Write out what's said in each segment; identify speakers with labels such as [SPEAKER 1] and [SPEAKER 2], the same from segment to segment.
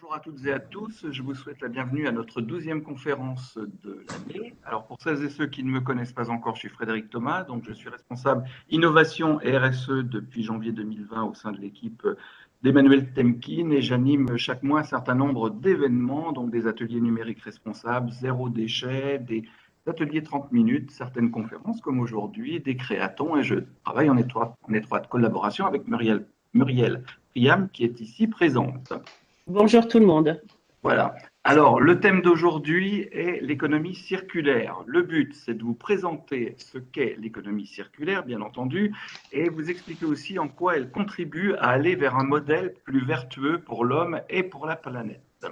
[SPEAKER 1] Bonjour à toutes et à tous, je vous souhaite la bienvenue à notre 12e conférence de l'année. Alors pour celles et ceux qui ne me connaissent pas encore, je suis Frédéric Thomas, donc je suis responsable innovation et RSE depuis janvier 2020 au sein de l'équipe d'Emmanuel Temkin et j'anime chaque mois un certain nombre d'événements, donc des ateliers numériques responsables, zéro déchet, des ateliers 30 minutes, certaines conférences comme aujourd'hui, des créatons et je travaille en étroite collaboration avec Muriel Priam qui est ici présente.
[SPEAKER 2] Bonjour tout le monde.
[SPEAKER 1] Voilà. Alors, le thème d'aujourd'hui est l'économie circulaire. Le but, c'est de vous présenter ce qu'est l'économie circulaire, bien entendu, et vous expliquer aussi en quoi elle contribue à aller vers un modèle plus vertueux pour l'homme et pour la planète.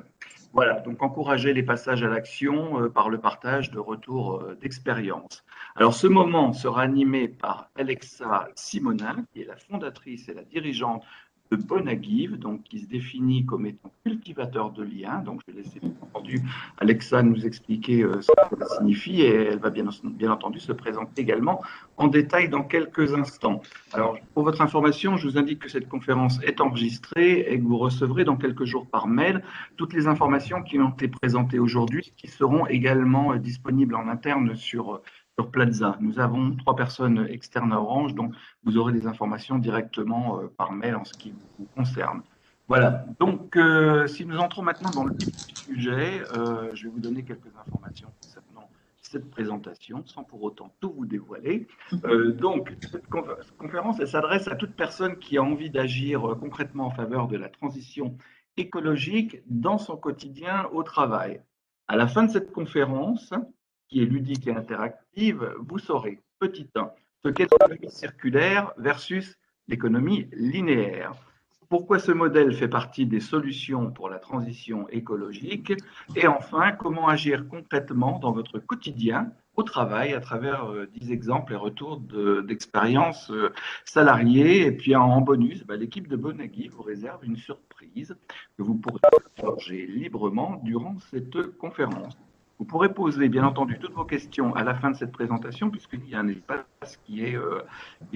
[SPEAKER 1] Voilà, donc encourager les passages à l'action par le partage de retours d'expérience. Alors, ce moment sera animé par Alexa Simonin, qui est la fondatrice et la dirigeante de Bonagive, donc qui se définit comme étant cultivateur de liens. Donc, je vais laisser bien entendu Alexa nous expliquer ce que ça signifie et elle va bien entendu se présenter également en détail dans quelques instants. Alors, pour votre information, je vous indique que cette conférence est enregistrée et que vous recevrez dans quelques jours par mail toutes les informations qui ont été présentées aujourd'hui, qui seront également disponibles en interne sur Plaza. Nous avons 3 personnes externes à Orange, donc vous aurez des informations directement par mail en ce qui vous concerne. Voilà, donc si nous entrons maintenant dans le vif du sujet, je vais vous donner quelques informations concernant cette présentation, sans pour autant tout vous dévoiler. Donc, cette conférence, elle s'adresse à toute personne qui a envie d'agir concrètement en faveur de la transition écologique dans son quotidien au travail. À la fin de cette conférence, qui est ludique et interactive, vous saurez, petit 1, ce qu'est l'économie circulaire versus l'économie linéaire. Pourquoi ce modèle fait partie des solutions pour la transition écologique? Et enfin, comment agir concrètement dans votre quotidien au travail à travers 10 exemples et retours d'expériences salariées. Et puis en bonus, l'équipe de Bonagui vous réserve une surprise que vous pourrez forger librement durant cette conférence. Vous pourrez poser, bien entendu, toutes vos questions à la fin de cette présentation, puisqu'il y a un espace qui est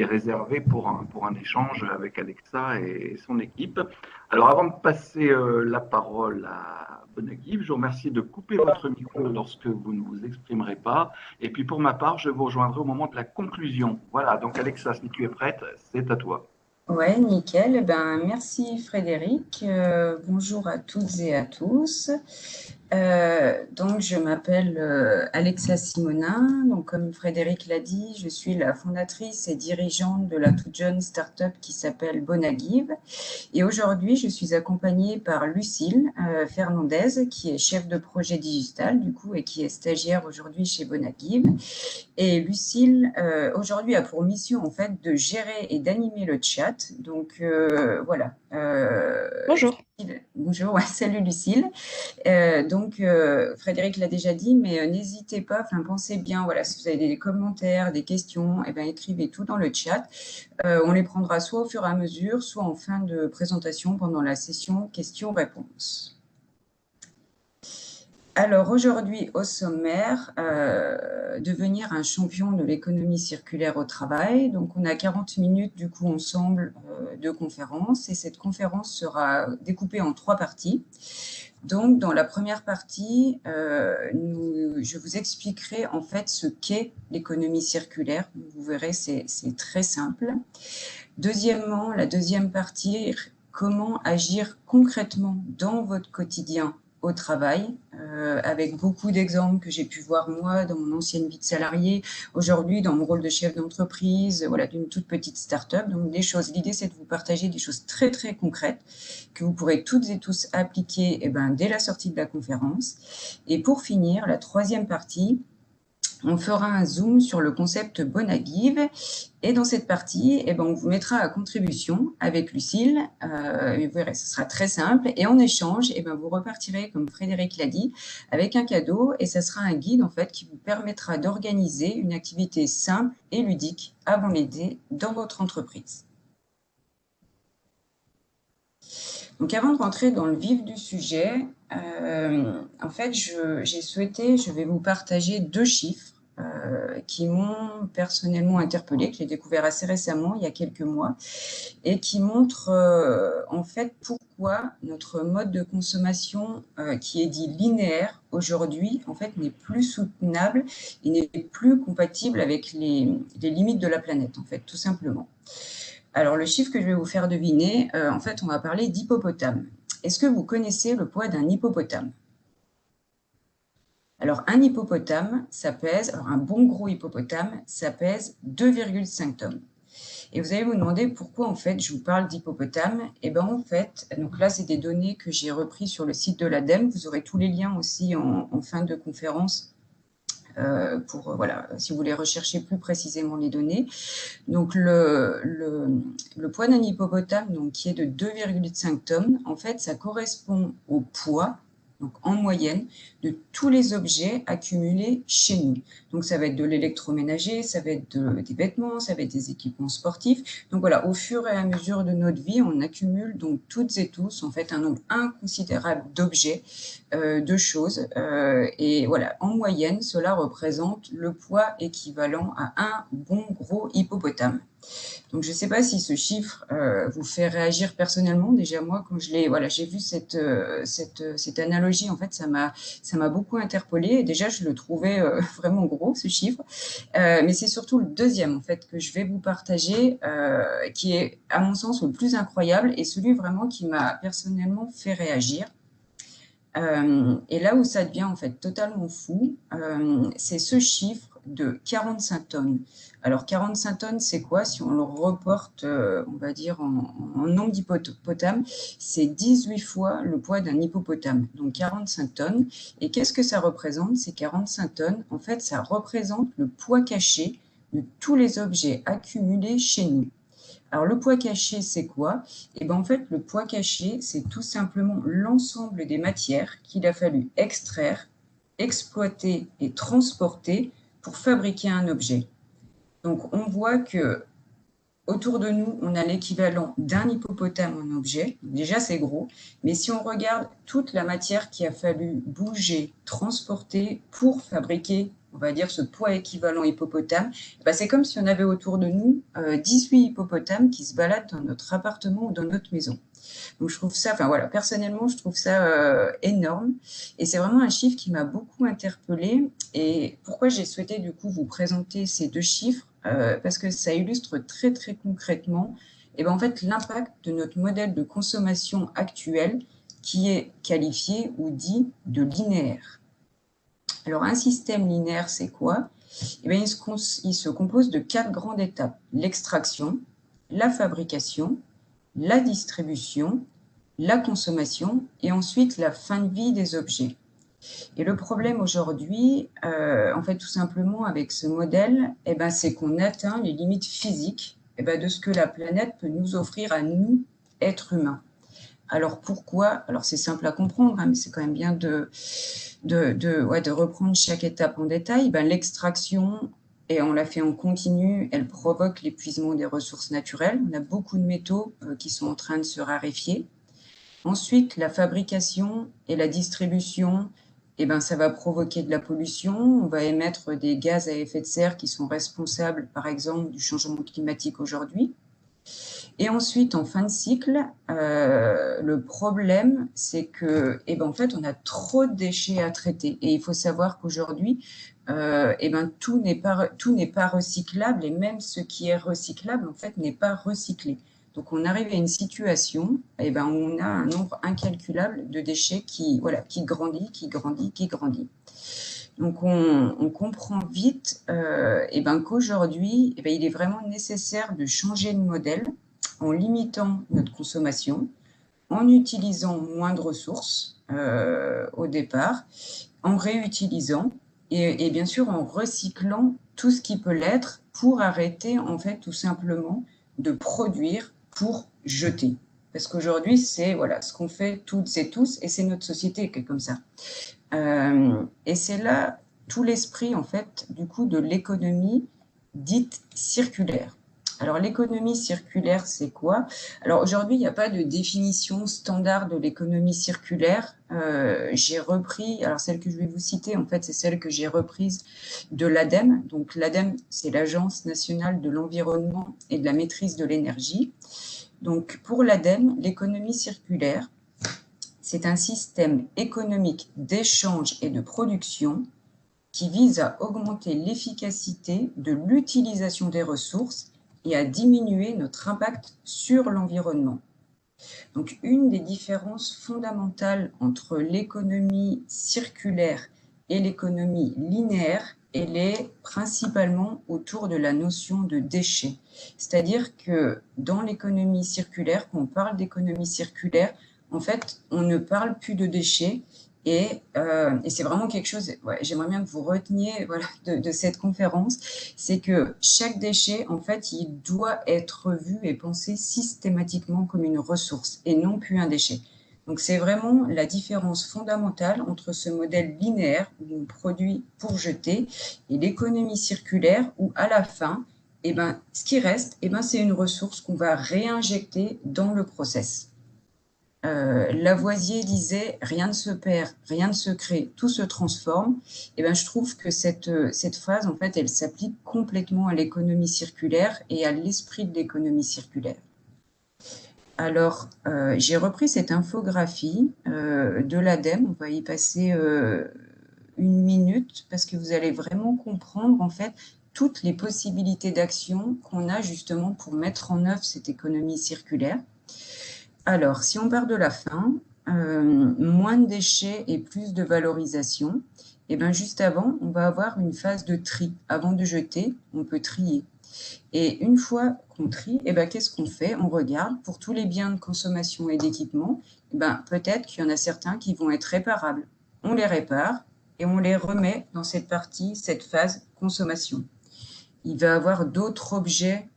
[SPEAKER 1] réservé pour un échange avec Alexa et son équipe. Alors, avant de passer la parole à Bonagive, je vous remercie de couper votre micro lorsque vous ne vous exprimerez pas. Et puis, pour ma part, je vous rejoindrai au moment de la conclusion. Voilà, donc Alexa, si tu es prête, c'est à toi.
[SPEAKER 3] Ouais, nickel. Merci Frédéric. Bonjour à toutes et à tous. Donc, je m'appelle Alexa Simonin. Donc, comme Frédéric l'a dit, je suis la fondatrice et dirigeante de la toute jeune start-up qui s'appelle Bonagive. Et aujourd'hui, je suis accompagnée par Lucille Fernandez, qui est chef de projet digital, du coup, et qui est stagiaire aujourd'hui chez Bonagive. Et Lucille, aujourd'hui, a pour mission, en fait, de gérer et d'animer le chat. Donc, voilà.
[SPEAKER 2] Bonjour.
[SPEAKER 3] Bonjour, ouais, salut Lucille. Donc, Frédéric l'a déjà dit, mais n'hésitez pas, pensez bien, voilà, si vous avez des commentaires, des questions, écrivez tout dans le chat. On les prendra soit au fur et à mesure, soit en fin de présentation pendant la session questions-réponses. Alors aujourd'hui, au sommaire, devenir un champion de l'économie circulaire au travail. Donc on a 40 minutes du coup ensemble de conférence et cette conférence sera découpée en 3 parties. Donc dans la première partie, je vous expliquerai en fait ce qu'est l'économie circulaire. Vous verrez, c'est très simple. Deuxièmement, la deuxième partie, comment agir concrètement dans votre quotidien au travail, avec beaucoup d'exemples que j'ai pu voir moi dans mon ancienne vie de salarié, aujourd'hui dans mon rôle de chef d'entreprise, voilà, d'une toute petite start-up. Donc des choses, l'idée c'est de vous partager des choses très très concrètes que vous pourrez toutes et tous appliquer dès la sortie de la conférence. Et pour finir, la troisième partie, on fera un zoom sur le concept Bonagive et dans cette partie, on vous mettra à contribution avec Lucille. Vous verrez, ce sera très simple et en échange, vous repartirez, comme Frédéric l'a dit, avec un cadeau et ça sera un guide en fait qui vous permettra d'organiser une activité simple et ludique avant l'aider dans votre entreprise. Donc avant de rentrer dans le vif du sujet, en fait, je vais vous partager 2 chiffres qui m'ont personnellement interpellée, que j'ai découvert assez récemment, il y a quelques mois, et qui montrent en fait pourquoi notre mode de consommation qui est dit linéaire aujourd'hui, en fait, n'est plus soutenable et n'est plus compatible avec les limites de la planète, en fait, tout simplement. Alors, le chiffre que je vais vous faire deviner, en fait, on va parler d'hippopotame. Est-ce que vous connaissez le poids d'un hippopotame? Alors, un hippopotame, ça pèse, alors un bon gros hippopotame, ça pèse 2,5 tonnes. Et vous allez vous demander pourquoi, en fait, je vous parle d'hippopotame. Et bien, en fait, donc là, c'est des données que j'ai reprises sur le site de l'ADEME. Vous aurez tous les liens aussi en fin de conférence pour, voilà, si vous voulez rechercher plus précisément les données. Donc, le poids d'un hippopotame, donc, qui est de 2,5 tonnes, en fait, ça correspond au poids, donc en moyenne, de tous les objets accumulés chez nous. Donc, ça va être de l'électroménager, ça va être des vêtements, ça va être des équipements sportifs. Donc, voilà, au fur et à mesure de notre vie, on accumule donc toutes et tous, en fait, un nombre inconsidérable d'objets, de choses. Et voilà, en moyenne, cela représente le poids équivalent à un bon gros hippopotame. Donc, je ne sais pas si ce chiffre vous fait réagir personnellement. Déjà, moi, quand j'ai vu cette analogie, en fait, ça m'a beaucoup interpellée. Et déjà, je le trouvais vraiment gros, ce chiffre. Mais c'est surtout le deuxième, en fait, que je vais vous partager, qui est, à mon sens, le plus incroyable et celui vraiment qui m'a personnellement fait réagir. Et là où ça devient en fait totalement fou, c'est ce chiffre de 45 tonnes. Alors 45 tonnes, c'est quoi? Si on le reporte, on va dire, en nombre d'hippopotames, c'est 18 fois le poids d'un hippopotame, donc 45 tonnes. Et qu'est-ce que ça représente, ces 45 tonnes? En fait, ça représente le poids caché de tous les objets accumulés chez nous. Alors, le poids caché, c'est quoi? Eh bien, en fait, le poids caché, c'est tout simplement l'ensemble des matières qu'il a fallu extraire, exploiter et transporter pour fabriquer un objet. Donc, on voit que autour de nous, on a l'équivalent d'un hippopotame en objet. Déjà, c'est gros. Mais si on regarde toute la matière qu'il a fallu bouger, transporter pour fabriquer, on va dire, ce poids équivalent hippopotame, c'est comme si on avait autour de nous 18 hippopotames qui se baladent dans notre appartement ou dans notre maison. Donc, je trouve ça, enfin voilà, personnellement, je trouve ça énorme. Et c'est vraiment un chiffre qui m'a beaucoup interpellée. Et pourquoi j'ai souhaité, du coup, vous présenter ces deux chiffres? Parce que ça illustre très, très concrètement, en fait, l'impact de notre modèle de consommation actuel qui est qualifié ou dit de linéaire. Alors, un système linéaire, c'est quoi? Il se compose de 4 grandes étapes. L'extraction, la fabrication, la distribution, la consommation et ensuite la fin de vie des objets. Et le problème aujourd'hui, en fait, tout simplement avec ce modèle, c'est qu'on atteint les limites physiques de ce que la planète peut nous offrir à nous, êtres humains. Alors pourquoi? Alors c'est simple à comprendre, mais c'est quand même bien de reprendre chaque étape en détail. L'extraction, et on l'a fait en continu, elle provoque l'épuisement des ressources naturelles. On a beaucoup de métaux qui sont en train de se raréfier. Ensuite, la fabrication et la distribution, ça va provoquer de la pollution. On va émettre des gaz à effet de serre qui sont responsables, par exemple, du changement climatique aujourd'hui. Et ensuite, en fin de cycle, le problème, c'est que, en fait, on a trop de déchets à traiter. Et il faut savoir qu'aujourd'hui, tout n'est pas recyclable, et même ce qui est recyclable, en fait, n'est pas recyclé. Donc, on arrive à une situation, où on a un nombre incalculable de déchets qui grandit. Donc, on comprend vite, qu'aujourd'hui, il est vraiment nécessaire de changer de modèle en limitant notre consommation, en utilisant moins de ressources au départ, en réutilisant et bien sûr en recyclant tout ce qui peut l'être pour arrêter en fait tout simplement de produire pour jeter. Parce qu'aujourd'hui, c'est ce qu'on fait toutes et tous et c'est notre société qui est comme ça. Et c'est là tout l'esprit en fait du coup de l'économie dite circulaire. Alors, l'économie circulaire, c'est quoi? Alors, aujourd'hui, il n'y a pas de définition standard de l'économie circulaire. J'ai repris, alors celle que je vais vous citer, en fait, c'est celle que j'ai reprise de l'ADEME. Donc, l'ADEME, c'est l'Agence nationale de l'environnement et de la maîtrise de l'énergie. Donc, pour l'ADEME, l'économie circulaire, c'est un système économique d'échange et de production qui vise à augmenter l'efficacité de l'utilisation des ressources et à diminuer notre impact sur l'environnement. Donc, une des différences fondamentales entre l'économie circulaire et l'économie linéaire, elle est principalement autour de la notion de déchets. C'est-à-dire que dans l'économie circulaire, quand on parle d'économie circulaire, en fait, on ne parle plus de déchets, et c'est vraiment quelque chose, ouais, j'aimerais bien que vous reteniez voilà, de cette conférence, c'est que chaque déchet, en fait, il doit être vu et pensé systématiquement comme une ressource et non plus un déchet. Donc, c'est vraiment la différence fondamentale entre ce modèle linéaire où on produit pour jeter et l'économie circulaire où, à la fin, eh ben, ce qui reste, eh ben, c'est une ressource qu'on va réinjecter dans le process. Lavoisier disait « rien ne se perd, rien ne se crée, tout se transforme ». Et ben, je trouve que cette phrase, en fait, elle s'applique complètement à l'économie circulaire et à l'esprit de l'économie circulaire. Alors, j'ai repris cette infographie de l'ADEME, on va y passer une minute parce que vous allez vraiment comprendre, en fait, toutes les possibilités d'action qu'on a justement pour mettre en œuvre cette économie circulaire. Alors, si on part de la fin, moins de déchets et plus de valorisation, et bien juste avant, on va avoir une phase de tri. Avant de jeter, on peut trier. Et une fois qu'on trie, et ben, qu'est-ce qu'on fait? On regarde pour tous les biens de consommation et d'équipement, ben, peut-être qu'il y en a certains qui vont être réparables. On les répare et on les remet dans cette partie, cette phase consommation. Il va y avoir d'autres objets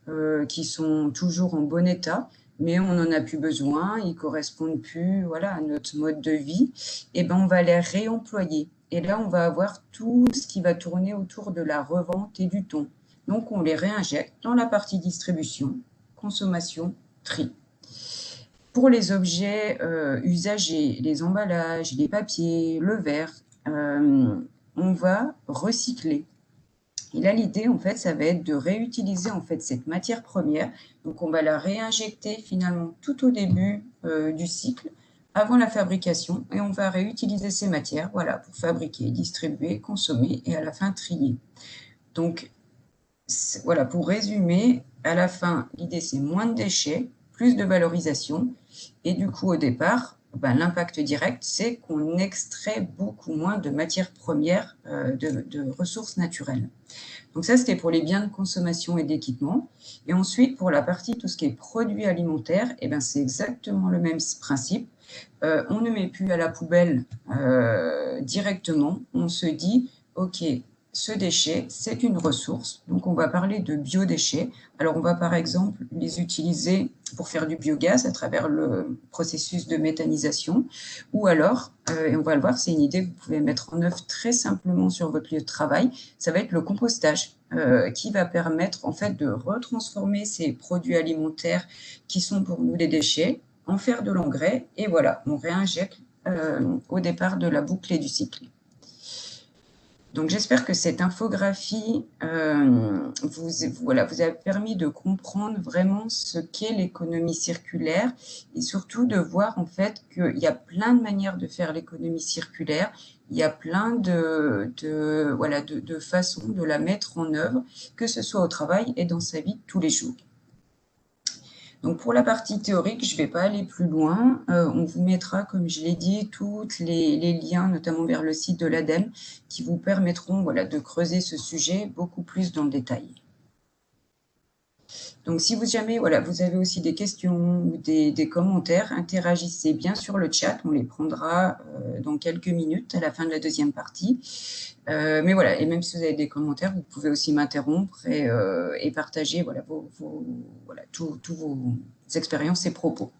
[SPEAKER 3] qui sont toujours en bon état, mais on n'en a plus besoin, ils ne correspondent plus voilà, à notre mode de vie, et ben on va les réemployer. Et là, on va avoir tout ce qui va tourner autour de la revente et du ton. Donc, on les réinjecte dans la partie distribution, consommation, tri. Pour les objets usagés, les emballages, les papiers, le verre, on va recycler. Et là, l'idée, en fait, ça va être de réutiliser en fait cette matière première. Donc, on va la réinjecter finalement tout au début du cycle, avant la fabrication, et on va réutiliser ces matières, voilà, pour fabriquer, distribuer, consommer et à la fin trier. Donc, voilà, pour résumer, à la fin, l'idée c'est moins de déchets, plus de valorisation, et du coup, au départ, ben, l'impact direct, c'est qu'on extrait beaucoup moins de matières premières, de ressources naturelles. Donc ça, c'était pour les biens de consommation et d'équipement. Et ensuite, pour la partie, tout ce qui est produits alimentaires, eh ben, c'est exactement le même principe. On ne met plus à la poubelle directement. On se dit, OK, ce déchet, c'est une ressource. Donc, on va parler de biodéchets. Alors, on va par exemple les utiliser pour faire du biogaz à travers le processus de méthanisation. Ou alors, et on va le voir, c'est une idée que vous pouvez mettre en œuvre très simplement sur votre lieu de travail, ça va être le compostage qui va permettre en fait de retransformer ces produits alimentaires qui sont pour nous des déchets, en faire de l'engrais et voilà, on réinjecte au départ de la boucle et du cycle. Donc, j'espère que cette infographie vous a permis de comprendre vraiment ce qu'est l'économie circulaire et surtout de voir en fait qu'il y a plein de manières de faire l'économie circulaire, il y a plein de façons de la mettre en œuvre, que ce soit au travail et dans sa vie de tous les jours. Donc, pour la partie théorique, je ne vais pas aller plus loin. On vous mettra, comme je l'ai dit, tous les liens, notamment vers le site de l'ADEME, qui vous permettront voilà, de creuser ce sujet beaucoup plus dans le détail. Donc, si vous jamais voilà, vous avez aussi des questions ou des commentaires, interagissez bien sur le chat. On les prendra dans quelques minutes à la fin de la deuxième partie. Mais voilà, et même si vous avez des commentaires, vous pouvez aussi m'interrompre et partager voilà, tous vos expériences et propos.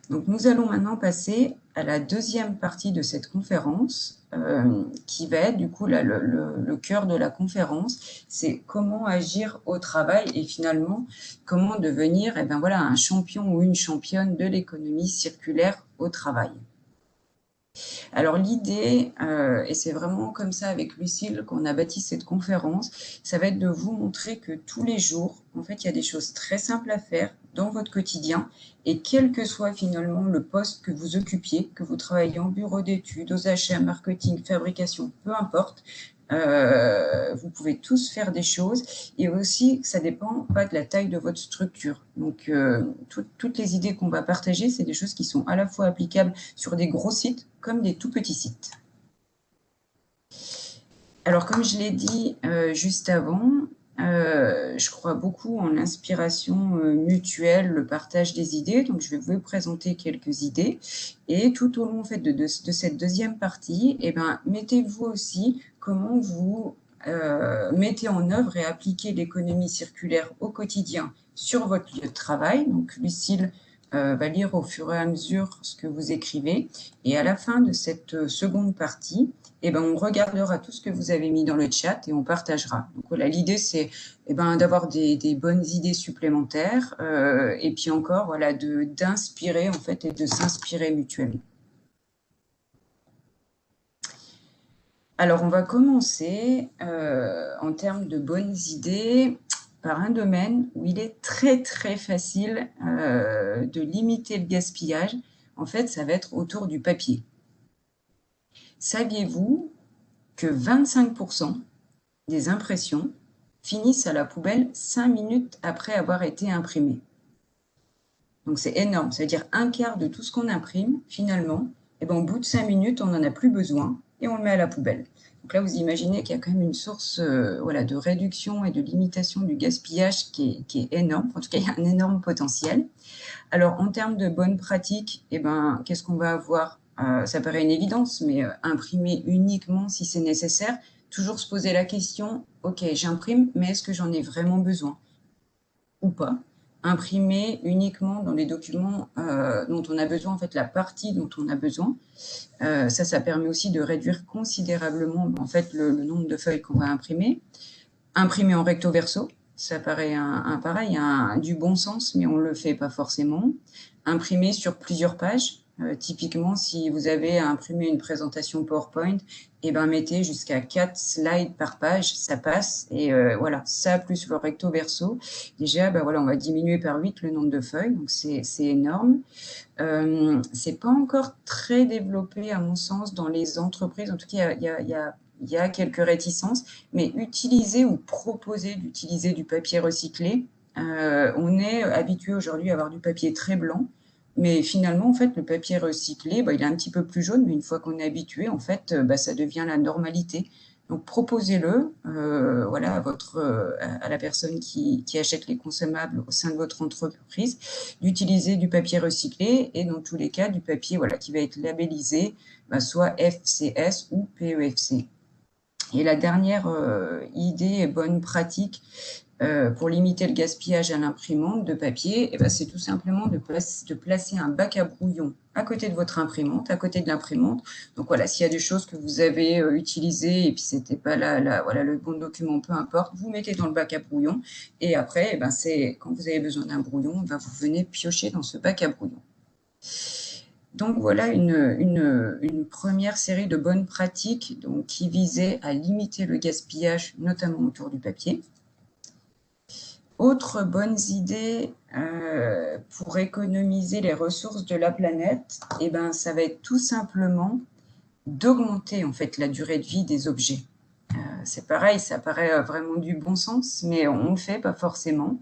[SPEAKER 3] Donc, nous allons maintenant passer à la deuxième partie de cette conférence, qui va être du coup le cœur de la conférence, c'est comment agir au travail et finalement comment devenir voilà, un champion ou une championne de l'économie circulaire au travail. Alors l'idée, et c'est vraiment comme ça avec Lucille qu'on a bâti cette conférence, ça va être de vous montrer que tous les jours, en fait, il y a des choses très simples à faire dans votre quotidien et quel que soit finalement le poste que vous occupiez, que vous travaillez en bureau d'études, aux achats, marketing, fabrication, peu importe, vous pouvez tous faire des choses et aussi ça dépend pas de la taille de votre structure. Donc toutes les idées qu'on va partager, c'est des choses qui sont à la fois applicables sur des gros sites comme des tout petits sites. Alors comme je l'ai dit juste avant, je crois beaucoup en l'inspiration mutuelle, le partage des idées. Donc, je vais vous présenter quelques idées. Et tout au long en fait, de cette deuxième partie, mettez-vous aussi comment vous mettez en œuvre et appliquez l'économie circulaire au quotidien sur votre lieu de travail. Donc, Lucille va lire au fur et à mesure ce que vous écrivez. Et à la fin de cette seconde partie, on regardera tout ce que vous avez mis dans le chat et on partagera. Donc voilà, l'idée c'est d'avoir des bonnes idées supplémentaires et puis encore voilà d'inspirer en fait et de s'inspirer mutuellement. Alors on va commencer en termes de bonnes idées par un domaine où il est très très facile de limiter le gaspillage. En fait, ça va être autour du papier. Saviez-vous que 25% des impressions finissent à la poubelle 5 minutes après avoir été imprimées. Donc c'est énorme, c'est-à-dire un quart de tout ce qu'on imprime, finalement, au bout de 5 minutes, on n'en a plus besoin et on le met à la poubelle. Donc là, vous imaginez qu'il y a quand même une source de réduction et de limitation du gaspillage qui est énorme. En tout cas, il y a un énorme potentiel. Alors, en termes de bonnes pratiques, qu'est-ce qu'on va avoir ça paraît une évidence, mais imprimer uniquement si c'est nécessaire. Toujours se poser la question, ok, j'imprime, mais est-ce que j'en ai vraiment besoin ou pas? Imprimer uniquement dans les documents dont on a besoin, en fait, la partie dont on a besoin. Ça permet aussi de réduire considérablement, en fait, le nombre de feuilles qu'on va imprimer. Imprimer en recto verso, ça paraît du bon sens, mais on ne le fait pas forcément. Imprimer sur plusieurs pages. Typiquement, si vous avez à imprimer une présentation PowerPoint, mettez jusqu'à 4 slides par page, ça passe. Et voilà, ça plus le recto verso, déjà, on va diminuer par 8 le nombre de feuilles, donc c'est énorme. C'est pas encore très développé, à mon sens, dans les entreprises. En tout cas, il y a quelques réticences, mais utiliser ou proposer d'utiliser du papier recyclé, on est habitué aujourd'hui à avoir du papier très blanc. Mais finalement, en fait, le papier recyclé, il est un petit peu plus jaune, mais une fois qu'on est habitué, en fait, ça devient la normalité. Donc, proposez-le voilà, à la personne qui achète les consommables au sein de votre entreprise, d'utiliser du papier recyclé et dans tous les cas, du papier qui va être labellisé, soit FCS ou PEFC. Et la dernière idée et bonne pratique pour limiter le gaspillage à l'imprimante de papier, c'est tout simplement de placer un bac à brouillon à côté de votre imprimante, à côté de l'imprimante. Donc voilà, s'il y a des choses que vous avez utilisées et puis c'était pas le bon document, peu importe, vous mettez dans le bac à brouillon et après, c'est quand vous avez besoin d'un brouillon, vous venez piocher dans ce bac à brouillon. Donc voilà une première série de bonnes pratiques qui visaient à limiter le gaspillage, notamment autour du papier. Autre bonnes idées pour économiser les ressources de la planète, ça va être tout simplement d'augmenter en fait la durée de vie des objets. C'est pareil, ça paraît vraiment du bon sens, mais on ne le fait pas forcément.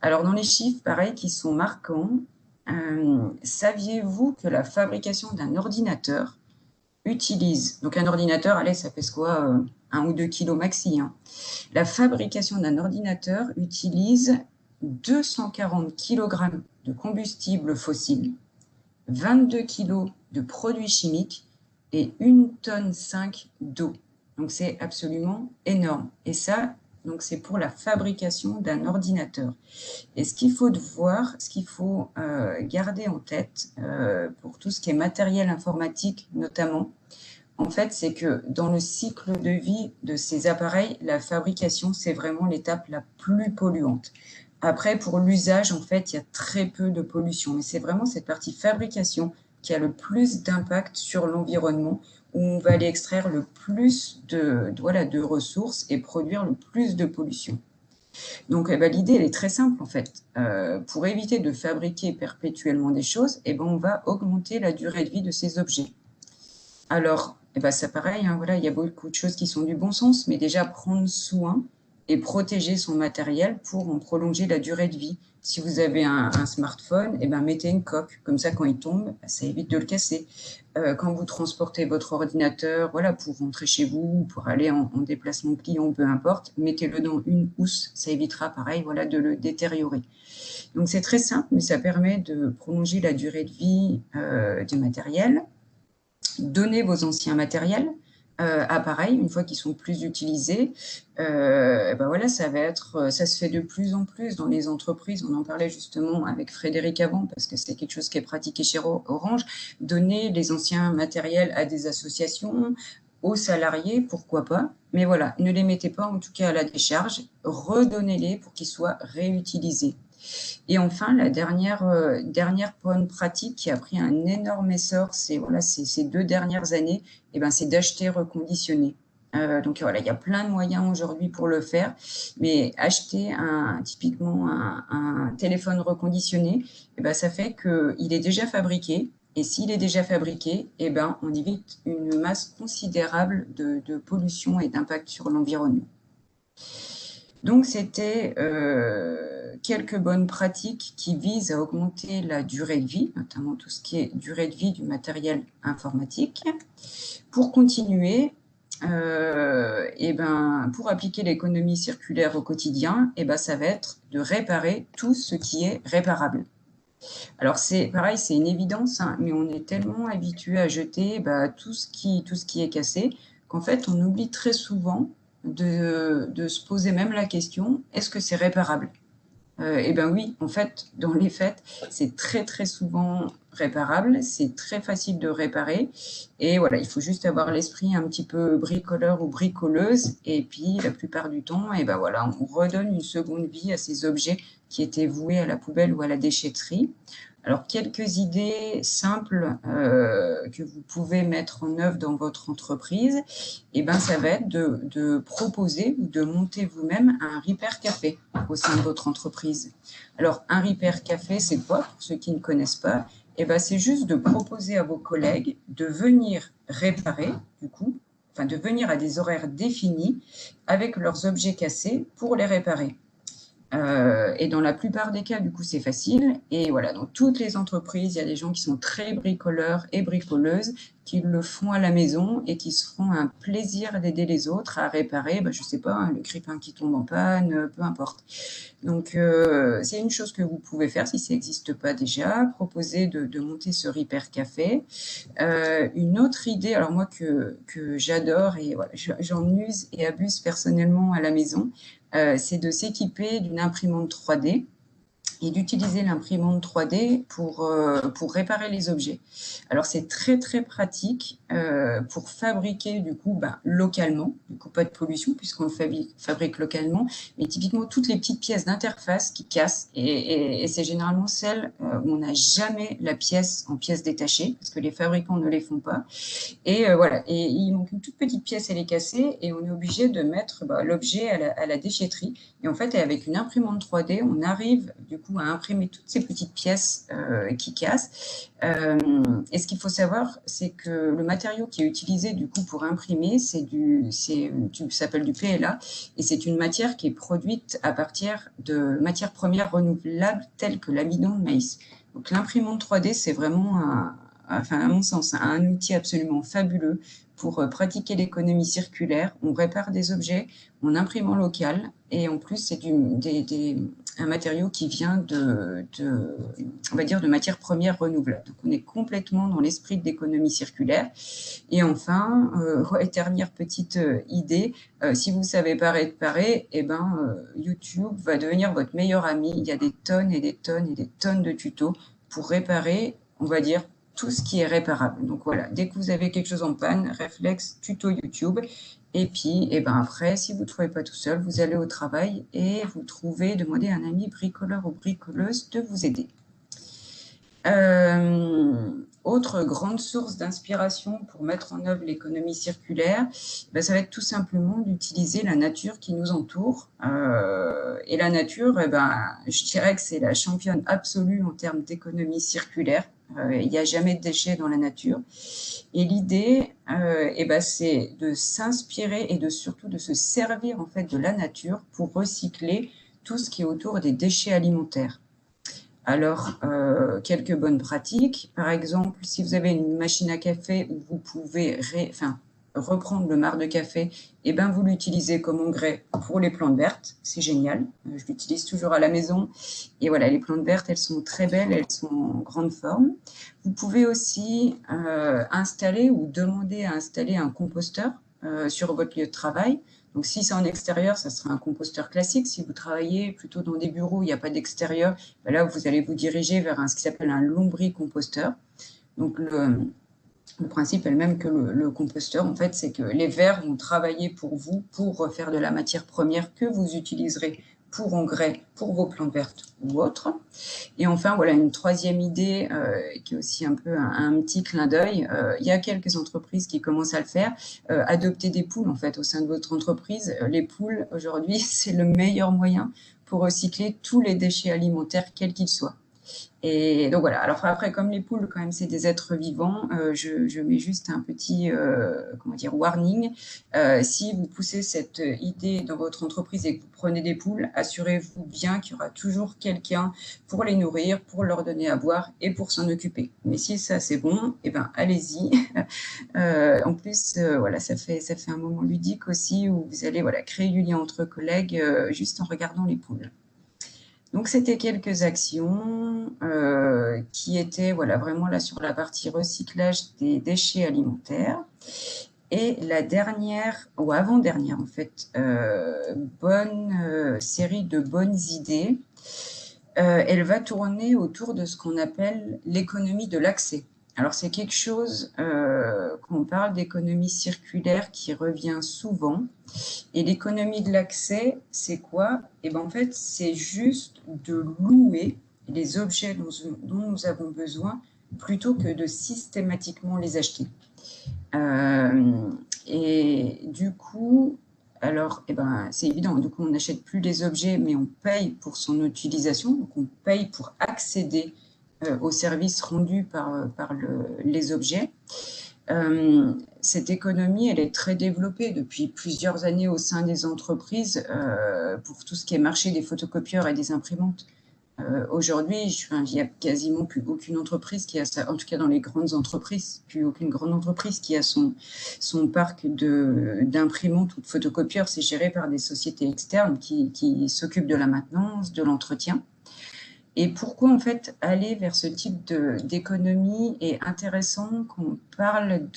[SPEAKER 3] Alors dans les chiffres, pareil, qui sont marquants, saviez-vous que la fabrication d'un ordinateur utilise, donc un ordinateur, allez, ça pèse quoi 1 ou 2 kilos maxi, hein. La fabrication d'un ordinateur utilise 240 kg de combustible fossile, 22 kg de produits chimiques et 1,5 tonne d'eau. Donc c'est absolument énorme. Et ça, Donc, c'est pour la fabrication d'un ordinateur. Et ce qu'il faut garder en tête pour tout ce qui est matériel informatique notamment, en fait, c'est que dans le cycle de vie de ces appareils, la fabrication, c'est vraiment l'étape la plus polluante. Après, pour l'usage, en fait, il y a très peu de pollution, mais c'est vraiment cette partie fabrication qui a le plus d'impact sur l'environnement, où on va aller extraire le plus de ressources et produire le plus de pollution. Donc, l'idée, elle est très simple, en fait. Pour éviter de fabriquer perpétuellement des choses, on va augmenter la durée de vie de ces objets. Alors, c'est pareil, hein, voilà, il y a beaucoup de choses qui sont du bon sens, mais déjà prendre soin et protéger son matériel pour en prolonger la durée de vie. Si vous avez un smartphone, mettez une coque, comme ça quand il tombe, ça évite de le casser. Quand vous transportez votre ordinateur, voilà, pour rentrer chez vous, pour aller en déplacement client, peu importe, mettez-le dans une housse, ça évitera pareil, voilà, de le détériorer. Donc c'est très simple, mais ça permet de prolonger la durée de vie du matériel. Donnez vos anciens matériels, appareils, une fois qu'ils sont plus utilisés. Voilà, ça se fait de plus en plus dans les entreprises. On en parlait justement avec Frédéric avant, parce que c'est quelque chose qui est pratiqué chez Orange. Donner les anciens matériels à des associations, aux salariés, pourquoi pas. Mais voilà, ne les mettez pas en tout cas à la décharge. Redonnez-les pour qu'ils soient réutilisés. Et enfin, la dernière bonne pratique qui a pris un énorme essor ces 2 dernières années, c'est d'acheter reconditionné. Donc voilà, il y a plein de moyens aujourd'hui pour le faire, mais acheter typiquement un téléphone reconditionné, ça fait qu'il est déjà fabriqué. Et s'il est déjà fabriqué, on évite une masse considérable de pollution et d'impact sur l'environnement. Donc, c'était quelques bonnes pratiques qui visent à augmenter la durée de vie, notamment tout ce qui est durée de vie du matériel informatique. Pour continuer, pour appliquer l'économie circulaire au quotidien, ça va être de réparer tout ce qui est réparable. Alors, c'est pareil, c'est une évidence, hein, mais on est tellement habitué à jeter tout ce qui est cassé qu'en fait, on oublie très souvent de se poser même la question, est-ce que c'est réparable? Oui, en fait, dans les faits, c'est très très souvent réparable, c'est très facile de réparer, et voilà, il faut juste avoir l'esprit un petit peu bricoleur ou bricoleuse, et puis la plupart du temps, voilà, on redonne une seconde vie à ces objets qui étaient voués à la poubelle ou à la déchetterie. Alors, quelques idées simples que vous pouvez mettre en œuvre dans votre entreprise, ça va être de proposer ou de monter vous-même un repair café au sein de votre entreprise. Alors, un repair café, c'est quoi? Pour ceux qui ne connaissent pas, c'est juste de proposer à vos collègues de venir réparer, de venir à des horaires définis avec leurs objets cassés pour les réparer. Et dans la plupart des cas, c'est facile. Et voilà, dans toutes les entreprises, il y a des gens qui sont très bricoleurs et bricoleuses, qui le font à la maison et qui se feront un plaisir d'aider les autres à réparer, je sais pas, le grille-pain qui tombe en panne, peu importe. Donc, c'est une chose que vous pouvez faire si ça n'existe pas déjà, proposer de monter ce repair café. Une autre idée, alors moi que j'adore et voilà, j'en use et abuse personnellement à la maison, c'est de s'équiper d'une imprimante 3D et d'utiliser l'imprimante 3D pour réparer les objets. Alors, c'est très, très pratique pour fabriquer, localement. Pas de pollution puisqu'on le fabrique localement. Mais typiquement, toutes les petites pièces d'interface qui cassent, et c'est généralement celles où on n'a jamais la pièce en pièces détachées parce que les fabricants ne les font pas. Et voilà. Et il manque une toute petite pièce, elle est cassée et on est obligé de mettre l'objet à la déchetterie. Et en fait, avec une imprimante 3D, on arrive à imprimer toutes ces petites pièces qui cassent. Et ce qu'il faut savoir, c'est que le matériau qui est utilisé pour imprimer, ça s'appelle du PLA, et c'est une matière qui est produite à partir de matières premières renouvelables telles que l'amidon de maïs. Donc l'imprimante 3D, c'est vraiment enfin à mon sens, un outil absolument fabuleux pour pratiquer l'économie circulaire. On répare des objets, on imprime en local et en plus c'est un matériau qui vient on va dire, de matières premières renouvelables. Donc on est complètement dans l'esprit de l'économie circulaire. Et enfin, dernière petite idée, si vous ne savez pas réparer, YouTube va devenir votre meilleur ami. Il y a des tonnes et des tonnes et des tonnes de tutos pour réparer, on va dire, tout ce qui est réparable. Donc voilà, dès que vous avez quelque chose en panne, réflexe, tuto YouTube. Et puis, après, si vous ne trouvez pas tout seul, vous allez au travail et vous demandez à un ami bricoleur ou bricoleuse de vous aider. Autre grande source d'inspiration pour mettre en œuvre l'économie circulaire, ça va être tout simplement d'utiliser la nature qui nous entoure. Et la nature, je dirais que c'est la championne absolue en termes d'économie circulaire. Il n'y a jamais de déchets dans la nature. Et l'idée, c'est de s'inspirer et surtout de se servir en fait de la nature pour recycler tout ce qui est autour des déchets alimentaires. Alors, quelques bonnes pratiques. Par exemple, si vous avez une machine à café où vous pouvez reprendre le marc de café, vous l'utilisez comme engrais pour les plantes vertes. C'est génial. Je l'utilise toujours à la maison. Et voilà, les plantes vertes, elles sont très belles, elles sont en grande forme. Vous pouvez aussi installer ou demander à installer un composteur sur votre lieu de travail. Donc, si c'est en extérieur, ça sera un composteur classique. Si vous travaillez plutôt dans des bureaux où il n'y a pas d'extérieur, là, vous allez vous diriger vers ce qui s'appelle un lombricomposteur. Donc, le principe est le même que le composteur. En fait, c'est que les vers vont travailler pour vous pour refaire de la matière première que vous utiliserez pour engrais, pour vos plantes vertes ou autres. Et enfin, voilà une troisième idée qui est aussi un peu un petit clin d'œil. Il y a quelques entreprises qui commencent à le faire. Adopter des poules en fait au sein de votre entreprise. Les poules, aujourd'hui, c'est le meilleur moyen pour recycler tous les déchets alimentaires, quels qu'ils soient. Et donc voilà, alors après, comme les poules, quand même, c'est des êtres vivants, je mets juste un petit warning. Si vous poussez cette idée dans votre entreprise et que vous prenez des poules, assurez-vous bien qu'il y aura toujours quelqu'un pour les nourrir, pour leur donner à boire et pour s'en occuper. Mais si ça c'est bon, allez-y. En plus, ça fait un moment ludique aussi où vous allez créer du lien entre collègues juste en regardant les poules. Donc, c'était quelques actions qui étaient vraiment là sur la partie recyclage des déchets alimentaires. Et la dernière, ou avant-dernière en fait, bonne série de bonnes idées, elle va tourner autour de ce qu'on appelle l'économie de l'accès. Alors, c'est quelque chose, quand on parle d'économie circulaire, qui revient souvent. Et l'économie de l'accès, c'est quoi? En fait, c'est juste de louer les objets dont nous avons besoin plutôt que de systématiquement les acheter. Et du coup, alors, c'est évident, du coup, on n'achète plus les objets, mais on paye pour son utilisation, donc on paye pour accéder aux services rendus par les objets. Cette économie, elle est très développée depuis plusieurs années au sein des entreprises pour tout ce qui est marché des photocopieurs et des imprimantes. Aujourd'hui, il n'y a quasiment plus aucune entreprise qui a ça, en tout cas dans les grandes entreprises, plus aucune grande entreprise qui a son parc d'imprimantes ou de photocopieurs. C'est géré par des sociétés externes qui s'occupent de la maintenance, de l'entretien. Et pourquoi, en fait, aller vers ce type d'économie est intéressant quand on parle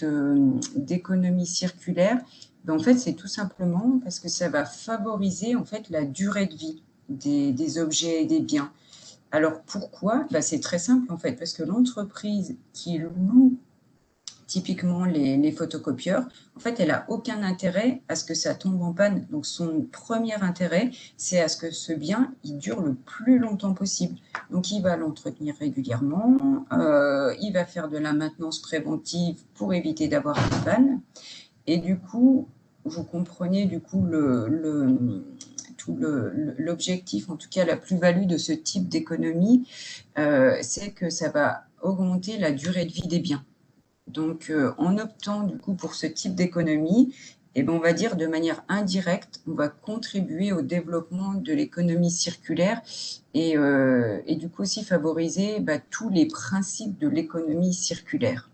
[SPEAKER 3] d'économie circulaire? En fait, c'est tout simplement parce que ça va favoriser, en fait, la durée de vie des objets et des biens. Alors, pourquoi? C'est très simple, en fait, parce que l'entreprise qui loue typiquement les photocopieurs, en fait, elle n'a aucun intérêt à ce que ça tombe en panne. Donc, son premier intérêt, c'est à ce que ce bien, il dure le plus longtemps possible. Donc, il va l'entretenir régulièrement, il va faire de la maintenance préventive pour éviter d'avoir des pannes. Et du coup, vous comprenez du coup l'objectif, en tout cas la plus-value de ce type d'économie, c'est que ça va augmenter la durée de vie des biens. Donc, en optant du coup pour ce type d'économie, eh ben, on va dire de manière indirecte, on va contribuer au développement de l'économie circulaire et du coup aussi favoriser tous les principes de l'économie circulaire.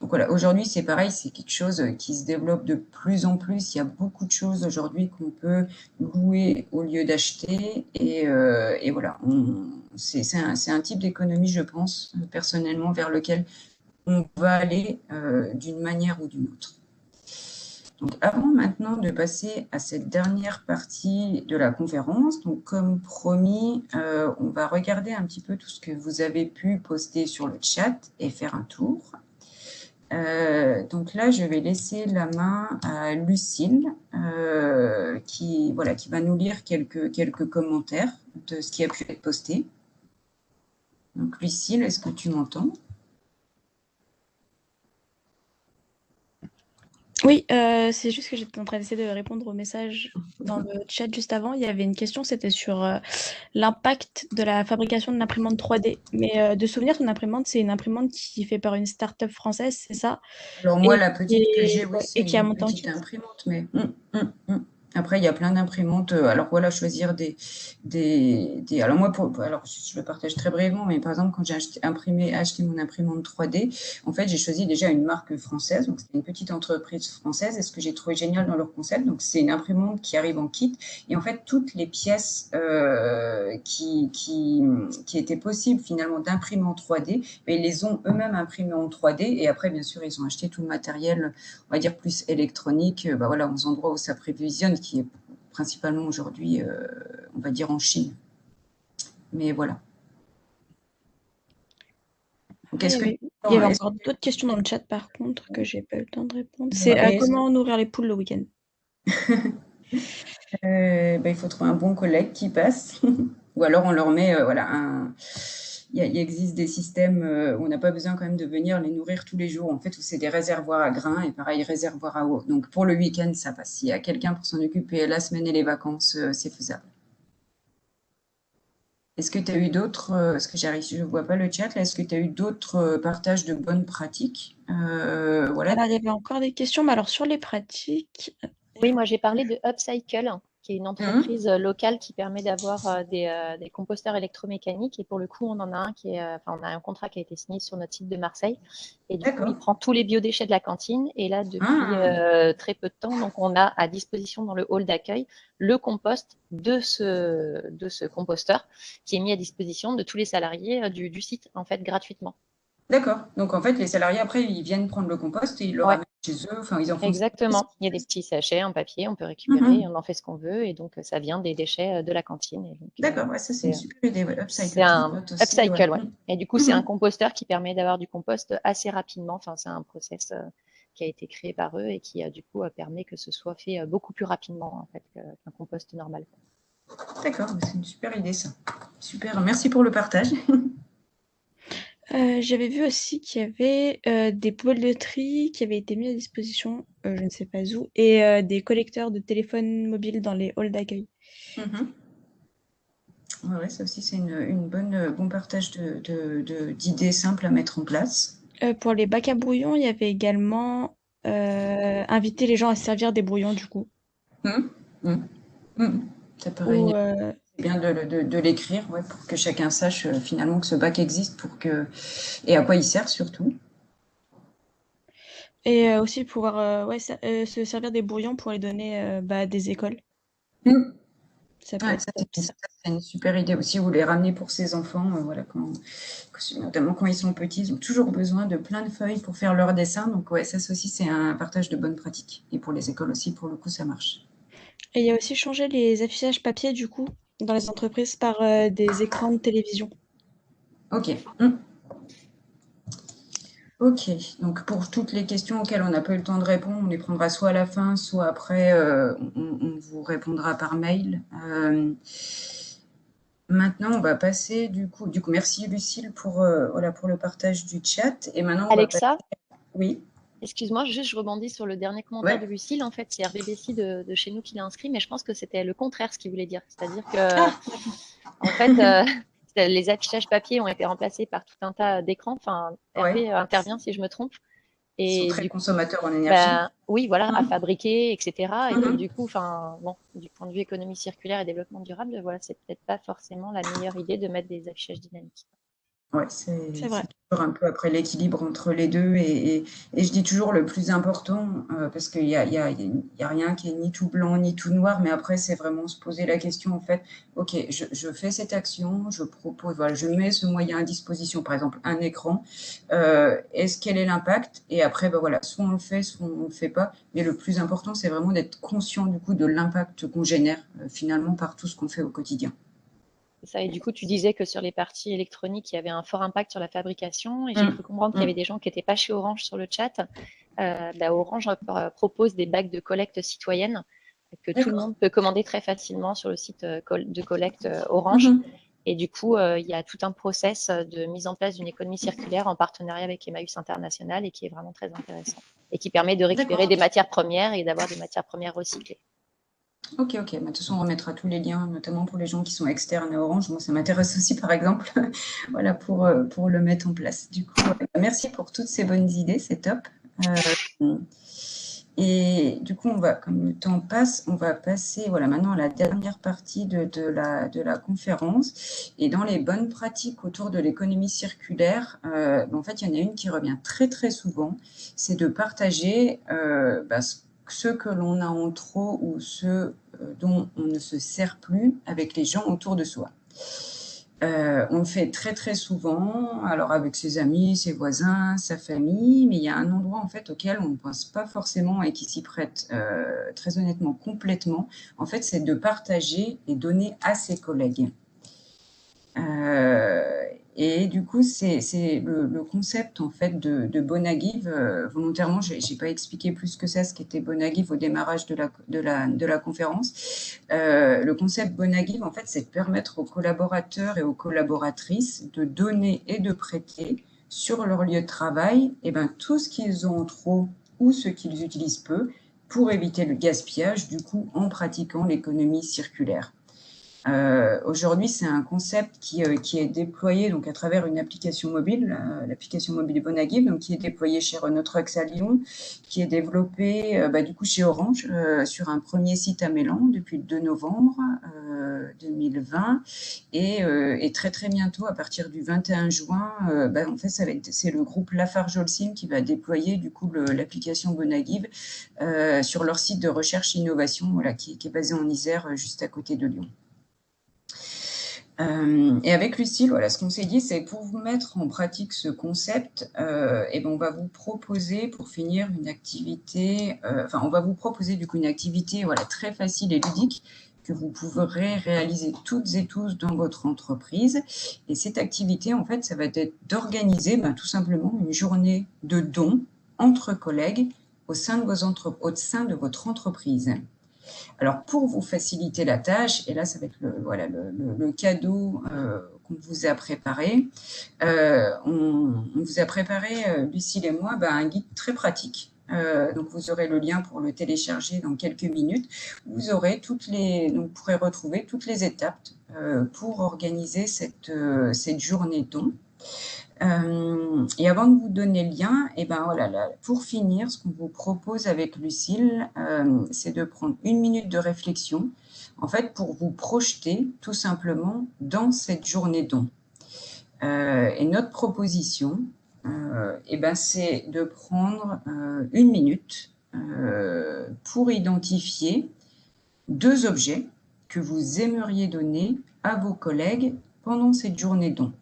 [SPEAKER 3] Donc voilà, aujourd'hui c'est pareil, c'est quelque chose qui se développe de plus en plus. Il y a beaucoup de choses aujourd'hui qu'on peut louer au lieu d'acheter et voilà, c'est un type d'économie, je pense, personnellement, vers lequel on va aller d'une manière ou d'une autre. Donc, avant maintenant de passer à cette dernière partie de la conférence, donc comme promis, on va regarder un petit peu tout ce que vous avez pu poster sur le chat et faire un tour. Donc là, je vais laisser la main à Lucille qui va nous lire quelques commentaires de ce qui a pu être posté. Donc Lucille, est-ce que tu m'entends?
[SPEAKER 4] Oui, c'est juste que j'étais en train d'essayer de répondre au message dans le chat juste avant. Il y avait une question, c'était sur l'impact de la fabrication de l'imprimante 3D. Mais de souvenir, ton imprimante, c'est une imprimante qui est faite par une start-up française, c'est ça?
[SPEAKER 3] Alors moi, la petite que j'ai, oui, c'est
[SPEAKER 4] Et qui a
[SPEAKER 3] une
[SPEAKER 4] monté en
[SPEAKER 3] petite
[SPEAKER 4] kit.
[SPEAKER 3] imprimante, mais après, il y a plein d'imprimantes. Alors voilà, choisir alors moi, alors je le partage très brièvement, mais par exemple, quand j'ai acheté mon imprimante 3D, en fait, j'ai choisi déjà une marque française, donc c'était une petite entreprise française. Et ce que j'ai trouvé génial dans leur concept, donc c'est une imprimante qui arrive en kit, et en fait, toutes les pièces qui étaient possibles finalement d'imprimer en 3D, mais ils les ont eux-mêmes imprimées en 3D, et après, bien sûr, ils ont acheté tout le matériel, on va dire plus électronique, voilà, aux endroits où ça prévisionne, qui est principalement aujourd'hui, on va dire en Chine. Mais voilà. Donc,
[SPEAKER 4] Il y avait encore d'autres questions dans le chat, par contre, que j'ai pas eu le temps de répondre. C'est comment nourrir les poules le week-end?
[SPEAKER 3] Il faut trouver un bon collègue qui passe. Ou alors on leur met, voilà, il existe des systèmes où on n'a pas besoin quand même de venir les nourrir tous les jours, en fait, où c'est des réservoirs à grains et pareil, réservoirs à eau. Donc pour le week-end, ça passe. S'il y a quelqu'un pour s'en occuper la semaine et les vacances, c'est faisable. Est-ce que tu as eu d'autres, parce que je ne vois pas le chat là, est-ce que tu as eu d'autres partages de bonnes pratiques? Voilà.
[SPEAKER 4] Alors, il y avait encore des questions, mais alors sur les pratiques.
[SPEAKER 5] Oui, moi j'ai parlé de Upcycle, qui est une entreprise locale qui permet d'avoir des composteurs électromécaniques. Et pour le coup, on en a un on a un contrat qui a été signé sur notre site de Marseille. Et du coup, il prend tous les biodéchets de la cantine. Et là, depuis très peu de temps, donc on a à disposition dans le hall d'accueil le compost de ce composteur qui est mis à disposition de tous les salariés du site, en fait, gratuitement.
[SPEAKER 3] D'accord. Donc, en fait, les salariés, après, ils viennent prendre le compost et ils le ramènent chez eux. Enfin, ils en font.
[SPEAKER 5] Exactement. Il y a des petits sachets en papier, on peut récupérer, on en fait ce qu'on veut. Et donc, ça vient des déchets de la cantine.
[SPEAKER 3] D'accord, ouais, ça, c'est une super idée. Ouais. Upcycle.
[SPEAKER 5] C'est un upcycle, ouais. Et du coup, c'est un composteur qui permet d'avoir du compost assez rapidement. Enfin, c'est un process qui a été créé par eux et qui, du coup, permet que ce soit fait beaucoup plus rapidement, en fait, qu'un compost normal.
[SPEAKER 3] D'accord, c'est une super idée, ça. Super. Merci pour le partage.
[SPEAKER 4] J'avais vu aussi qu'il y avait des pôles de tri qui avaient été mis à disposition, je ne sais pas où, et des collecteurs de téléphones mobiles dans les halls d'accueil.
[SPEAKER 3] Ouais, ça aussi, c'est une bon partage d'idées simples à mettre en place.
[SPEAKER 4] Pour les bacs à brouillon, il y avait également inviter les gens à se servir des brouillons, du coup.
[SPEAKER 3] Ça paraît c'est bien de l'écrire, ouais, pour que chacun sache finalement que ce bac existe et à quoi il sert surtout.
[SPEAKER 4] Et aussi pouvoir se servir des brouillons pour les donner à des écoles. Ça peut être
[SPEAKER 3] c'est une super idée aussi, ou les ramener pour ses enfants, voilà, notamment quand ils sont petits, ils ont toujours besoin de plein de feuilles pour faire leurs dessins. Donc ouais, ça aussi, c'est un partage de bonnes pratiques. Et pour les écoles aussi, pour le coup, ça marche.
[SPEAKER 4] Et il y a aussi changé les affichages papier, du coup, dans les entreprises par des écrans de télévision.
[SPEAKER 3] Ok. Ok, donc pour toutes les questions auxquelles on n'a pas eu le temps de répondre, on les prendra soit à la fin, soit après, on vous répondra par mail. Maintenant, on va passer du coup, merci Lucille pour le partage du chat. Et maintenant,
[SPEAKER 5] Alexa,
[SPEAKER 3] oui.
[SPEAKER 5] Excuse-moi, juste je rebondis sur le dernier commentaire de Lucille. En fait, c'est Hervé Bessy de chez nous qui l'a inscrit, mais je pense que c'était le contraire ce qu'il voulait dire. C'est-à-dire que, en fait, les affichages papier ont été remplacés par tout un tas d'écrans. Enfin, Hervé intervient si je me trompe.
[SPEAKER 3] Ils sont
[SPEAKER 5] Et
[SPEAKER 3] très consommateurs en énergie.
[SPEAKER 5] Oui, voilà, à fabriquer, etc. Et donc, du coup, bon, du point de vue économie circulaire et développement durable, voilà, c'est peut-être pas forcément la meilleure idée de mettre des affichages dynamiques.
[SPEAKER 3] Ouais, c'est
[SPEAKER 4] vrai.
[SPEAKER 3] toujours un peu après l'équilibre entre les deux. Et je dis toujours le plus important, parce qu'il y a rien qui est ni tout blanc ni tout noir, mais après, c'est vraiment se poser la question, en fait, OK, je fais cette action, je propose, voilà, je mets ce moyen à disposition, par exemple, un écran. Quel est l'impact? Et après, ben voilà, soit on le fait, soit on ne le fait pas. Mais le plus important, c'est vraiment d'être conscient, du coup, de l'impact qu'on génère, finalement, par tout ce qu'on fait au quotidien.
[SPEAKER 5] Ça, et du coup, tu disais que sur les parties électroniques, il y avait un fort impact sur la fabrication. Et j'ai cru comprendre qu'il y avait des gens qui n'étaient pas chez Orange sur le chat. Orange propose des bacs de collecte citoyenne que tout le monde peut commander très facilement sur le site de collecte Orange. Et du coup, il y a tout un process de mise en place d'une économie circulaire en partenariat avec Emmaüs International et qui est vraiment très intéressant et qui permet de récupérer des matières premières et d'avoir des matières premières recyclées.
[SPEAKER 3] Ok. De toute façon, on remettra tous les liens, notamment pour les gens qui sont externes à Orange. Moi, ça m'intéresse aussi, par exemple, voilà, pour le mettre en place. Du coup, merci pour toutes ces bonnes idées, c'est top. Et du coup, comme le temps passe, on va passer maintenant à la dernière partie de la conférence. Et dans les bonnes pratiques autour de l'économie circulaire, en fait, il y en a une qui revient très, très souvent, c'est de partager ce que l'on a en trop ou ce dont on ne se sert plus avec les gens autour de soi. On le fait très très souvent, alors avec ses amis, ses voisins, sa famille, mais il y a un endroit en fait auquel on ne pense pas forcément et qui s'y prête très honnêtement complètement. En fait, c'est de partager et donner à ses collègues. Et du coup, c'est le concept en fait de Bonagive. Volontairement, j'ai pas expliqué plus que ça ce qu'était Bonagive au démarrage de la conférence. Le concept Bonagive, en fait, c'est de permettre aux collaborateurs et aux collaboratrices de donner et de prêter sur leur lieu de travail, tout ce qu'ils ont en trop ou ce qu'ils utilisent peu pour éviter le gaspillage, du coup, en pratiquant l'économie circulaire. Aujourd'hui, c'est un concept qui est déployé donc à travers une application mobile, l'application mobile Bonagive, donc qui est déployée chez Renault Trucks à Lyon, qui est développée du coup chez Orange sur un premier site à Mélan depuis le 2 novembre 2020 et très très bientôt à partir du 21 juin, en fait c'est le groupe Lafarge Holcim qui va déployer du coup l'application Bonagive sur leur site de recherche et innovation, voilà, qui est basé en Isère, juste à côté de Lyon. Et avec Lucille, voilà, ce qu'on s'est dit, c'est pour vous mettre en pratique ce concept, on va vous proposer pour finir une activité, on va vous proposer du coup une activité très facile et ludique que vous pourrez réaliser toutes et tous dans votre entreprise. Et cette activité, en fait, ça va être d'organiser tout simplement une journée de dons entre collègues au sein de votre entreprise. Alors, pour vous faciliter la tâche, et là, ça va être le cadeau qu'on vous a préparé, on vous a préparé, Lucille et moi, un guide très pratique. Donc, vous aurez le lien pour le télécharger dans quelques minutes. Vous pourrez retrouver toutes les étapes pour organiser cette journée don. Et avant de vous donner le lien, pour finir, ce qu'on vous propose avec Lucille, c'est de prendre 1 minute de réflexion, en fait, pour vous projeter tout simplement dans cette journée don. Et notre proposition, c'est de prendre 1 minute pour identifier 2 objets que vous aimeriez donner à vos collègues pendant cette journée don.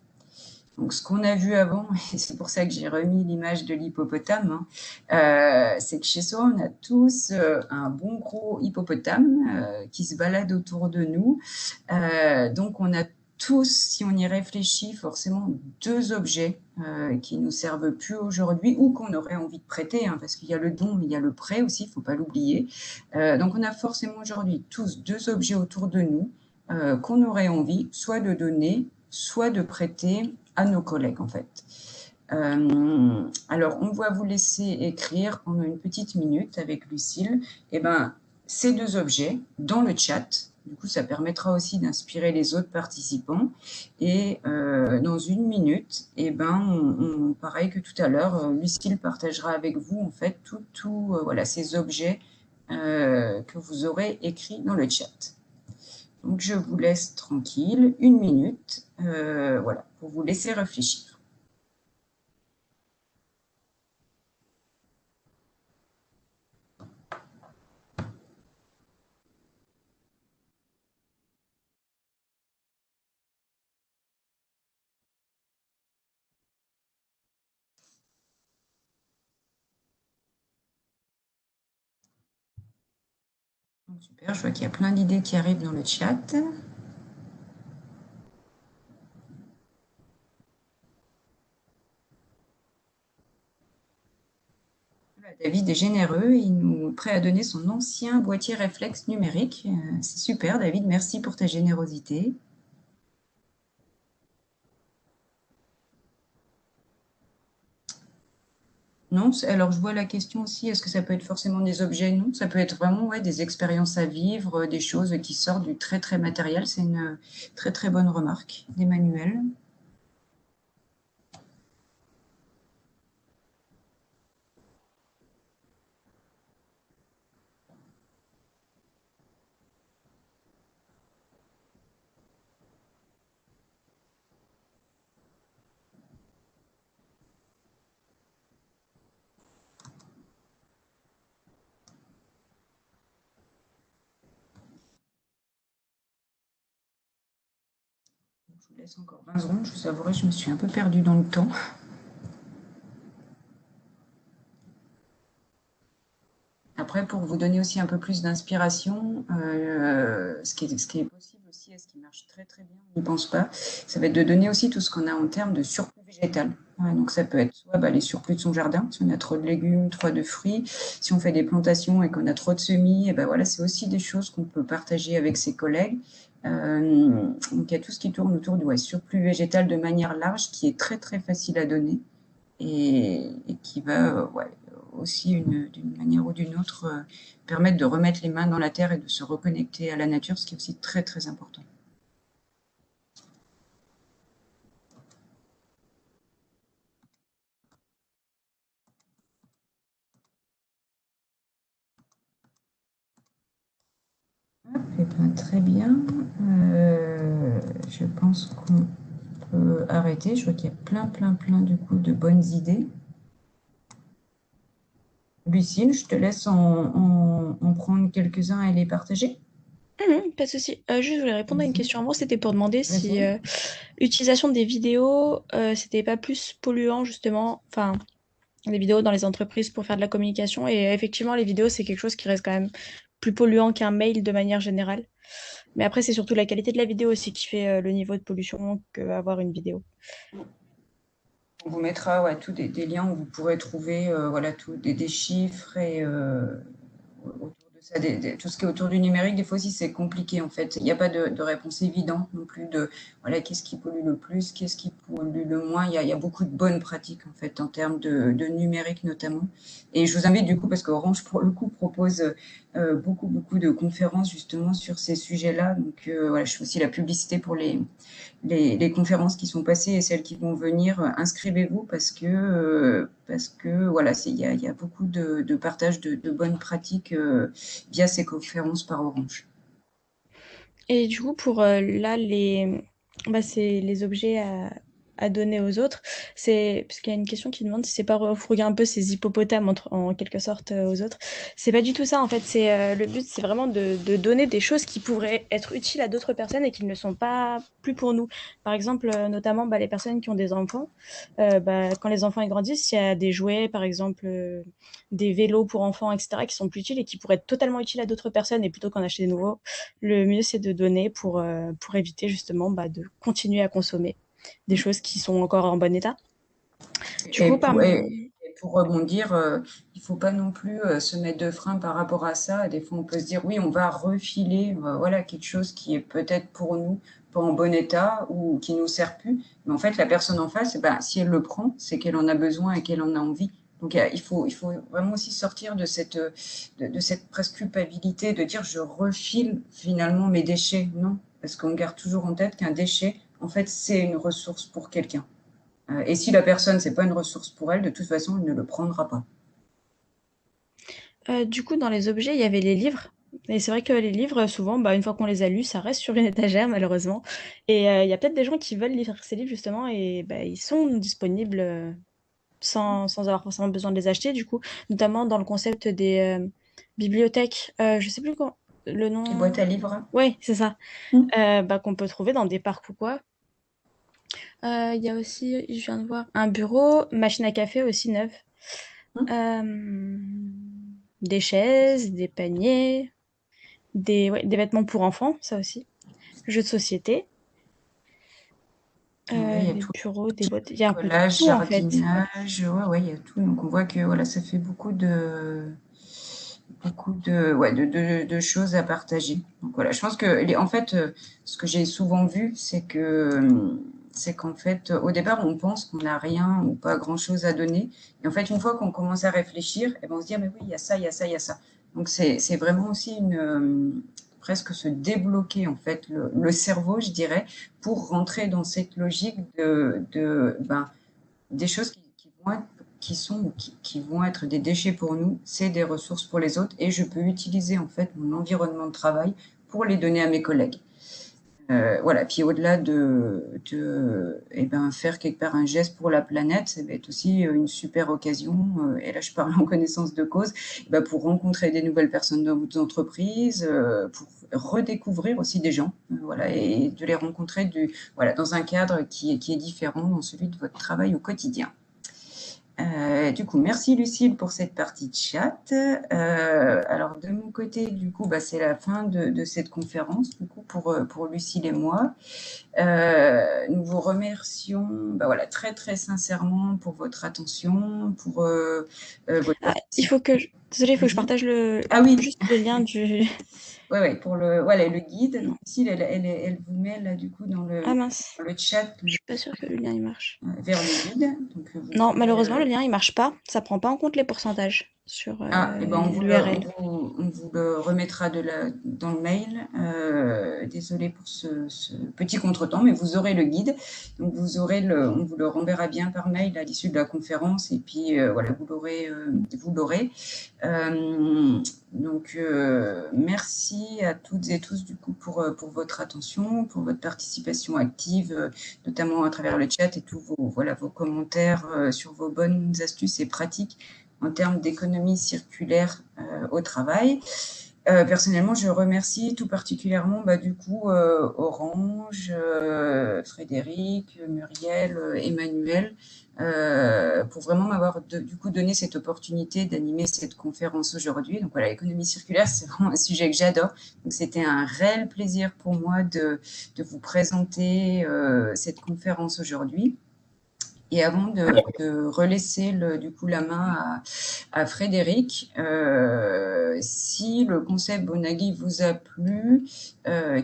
[SPEAKER 3] Donc, ce qu'on a vu avant, et c'est pour ça que j'ai remis l'image de l'hippopotame, c'est que chez soi, on a tous un bon gros hippopotame qui se balade autour de nous. Donc, on a tous, si on y réfléchit, forcément 2 objets qui nous servent plus aujourd'hui ou qu'on aurait envie de prêter, parce qu'il y a le don, mais il y a le prêt aussi, il ne faut pas l'oublier. Donc, on a forcément aujourd'hui tous 2 objets autour de nous qu'on aurait envie soit de donner, soit de prêter à nos collègues, en fait. Alors, on va vous laisser écrire pendant une petite minute avec Lucille, ces 2 objets dans le chat Du coup, ça permettra aussi d'inspirer les autres participants. Et dans 1 minute, eh ben, pareil que tout à l'heure, Lucille partagera avec vous en fait voilà, ces objets que vous aurez écrits dans le chat. Donc, je vous laisse tranquille, 1 minute, voilà, pour vous laisser réfléchir. Super, je vois qu'il y a plein d'idées qui arrivent dans le chat. David est généreux, il nous est prêt à donner son ancien boîtier réflexe numérique. C'est super, David, merci pour ta générosité. Non, alors je vois la question aussi, est-ce que ça peut être forcément des objets? Non, ça peut être vraiment des expériences à vivre, des choses qui sortent du très très matériel. C'est une très très bonne remarque d'Emmanuel. Je vous laisse encore 20 secondes, je vous avouerai, je me suis un peu perdue dans le temps. Après, pour vous donner aussi un peu plus d'inspiration, ce qui est possible aussi et ce qui marche très très bien, on n'y pense pas, ça va être de donner aussi tout ce qu'on a en termes de surplus végétal. Donc ça peut être soit les surplus de son jardin, si on a trop de légumes, trop de fruits, si on fait des plantations et qu'on a trop de semis, et ben voilà, c'est aussi des choses qu'on peut partager avec ses collègues. Donc il y a tout ce qui tourne autour du surplus végétal de manière large, qui est très très facile à donner et qui va aussi d'une manière ou d'une autre permettre de remettre les mains dans la terre et de se reconnecter à la nature, ce qui est aussi très très important. Eh bien, très bien. Je pense qu'on peut arrêter. Je vois qu'il y a plein du coup de bonnes idées. Lucille, je te laisse en prendre quelques-uns et les partager.
[SPEAKER 4] Pas de souci. Juste, je voulais répondre à une question avant. C'était pour demander si l'utilisation des vidéos, c'était pas plus polluant, justement. Enfin, les vidéos dans les entreprises pour faire de la communication. Et effectivement, les vidéos, c'est quelque chose qui reste quand même plus polluant qu'un mail de manière générale. Mais après, c'est surtout la qualité de la vidéo aussi qui fait le niveau de pollution qu'avoir une vidéo.
[SPEAKER 3] On vous mettra tous des liens où vous pourrez trouver des chiffres et autour de ça, tout ce qui est autour du numérique. Des fois aussi, c'est compliqué en fait. Il n'y a pas de réponse évidente non plus de qu'est-ce qui pollue le plus, qu'est-ce qui pollue le moins. Il y a beaucoup de bonnes pratiques en fait en termes de numérique notamment. Et je vous invite du coup, parce qu'Orange pour le coup propose beaucoup de conférences justement sur ces sujets-là. Donc je fais aussi la publicité pour les conférences qui sont passées et celles qui vont venir. Inscrivez-vous parce que voilà, il y a beaucoup de partage de bonnes pratiques via ces conférences par Orange.
[SPEAKER 4] Et du coup, pour là, c'est les objets à donner aux autres. C'est parce qu'il y a une question qui demande si c'est pas refourguer un peu ces hippopotames en quelque sorte aux autres. C'est pas du tout ça en fait. C'est le but, c'est vraiment de donner des choses qui pourraient être utiles à d'autres personnes et qui ne sont pas plus pour nous. Par exemple, notamment les personnes qui ont des enfants. Quand les enfants ils grandissent, il y a des jouets, par exemple des vélos pour enfants, etc., qui sont plus utiles et qui pourraient être totalement utiles à d'autres personnes. Et plutôt qu'en acheter de nouveaux, le mieux c'est de donner pour éviter justement de continuer à consommer des choses qui sont encore en bon état.
[SPEAKER 3] Pour rebondir, il ne faut pas non plus se mettre de frein par rapport à ça. Des fois, on peut se dire, oui, on va refiler quelque chose qui est peut-être pour nous pas en bon état ou qui ne nous sert plus. Mais en fait, la personne en face, si elle le prend, c'est qu'elle en a besoin et qu'elle en a envie. Donc, il faut vraiment aussi sortir de cette presque culpabilité de dire je refile finalement mes déchets. Non, parce qu'on garde toujours en tête qu'un déchet, en fait, c'est une ressource pour quelqu'un. Et si la personne, c'est pas une ressource pour elle, de toute façon, elle ne le prendra pas.
[SPEAKER 4] Du coup, dans les objets, il y avait les livres. Et c'est vrai que les livres, souvent, bah, une fois qu'on les a lus, ça reste sur une étagère, malheureusement. Et il y a peut-être des gens qui veulent lire ces livres, justement, et bah, ils sont disponibles sans avoir forcément besoin de les acheter, du coup, notamment dans le concept des bibliothèques. Je sais plus comment le
[SPEAKER 3] Les
[SPEAKER 4] nom.
[SPEAKER 3] boîtes à livres.
[SPEAKER 4] Oui, c'est ça.
[SPEAKER 3] Mm.
[SPEAKER 4] Bah, qu'on peut trouver dans des parcs ou quoi. Il y a aussi, je viens de voir, un bureau, machine à café aussi neuve. Des chaises, des paniers, des vêtements pour enfants, ça aussi. Jeux de société,
[SPEAKER 3] Ouais, il y a
[SPEAKER 4] des
[SPEAKER 3] tout.
[SPEAKER 4] bureaux, des boîtes. Il y a un peu de
[SPEAKER 3] Collage,
[SPEAKER 4] tout en fait.
[SPEAKER 3] jardinage, ouais, il y a tout. Donc on voit que voilà, ça fait beaucoup de choses à partager. Donc voilà, je pense que en fait, ce que j'ai souvent vu, c'est qu'en fait, au départ, on pense qu'on n'a rien ou pas grand-chose à donner. Et en fait, une fois qu'on commence à réfléchir, et ben, on se dit, ah, mais oui, il y a ça, il y a ça, il y a ça. Donc c'est vraiment aussi presque se débloquer en fait le cerveau, je dirais, pour rentrer dans cette logique des choses qui vont être des déchets pour nous, c'est des ressources pour les autres et je peux utiliser en fait mon environnement de travail pour les donner à mes collègues. Voilà, puis au-delà faire quelque part un geste pour la planète, ça va être aussi une super occasion, et là je parle en connaissance de cause, pour rencontrer des nouvelles personnes dans votre entreprise, pour redécouvrir aussi des gens, voilà, et de les rencontrer dans un cadre qui est différent dans celui de votre travail au quotidien. Du coup, merci Lucille pour cette partie de chat. Alors de mon côté, du coup, c'est la fin de cette conférence, du coup, pour Lucille et moi. Nous vous remercions voilà, très très sincèrement pour votre attention, pour votre
[SPEAKER 4] il faut que désolée, il faut que je partage juste le lien du.
[SPEAKER 3] Ouais, pour le guide. Donc, Lucille, elle vous met là du coup dans
[SPEAKER 4] Ah mince.
[SPEAKER 3] le chat.
[SPEAKER 4] Je suis pas sûre que le lien il marche.
[SPEAKER 3] Vers le guide. Donc,
[SPEAKER 4] non, malheureusement, le lien il marche pas. Ça prend pas en compte les pourcentages sur l'URL.
[SPEAKER 3] On vous le remettra dans le mail. Désolée pour ce petit contretemps, mais vous aurez le guide. Donc vous aurez on vous le renverra bien par mail à l'issue de la conférence. Et puis voilà, vous l'aurez. Donc merci à toutes et tous du coup pour votre attention, pour votre participation active, notamment à travers le chat et tous vos commentaires sur vos bonnes astuces et pratiques en termes d'économie circulaire au travail. Personnellement, je remercie tout particulièrement du coup Orange, Frédéric, Muriel, Emmanuel, pour vraiment m'avoir du coup donné cette opportunité d'animer cette conférence aujourd'hui. Donc voilà, l'économie circulaire, c'est vraiment un sujet que j'adore. Donc c'était un réel plaisir pour moi de vous présenter cette conférence aujourd'hui. Et avant de relaisser du coup la main à Frédéric, si le concept Bonaghi vous a plu,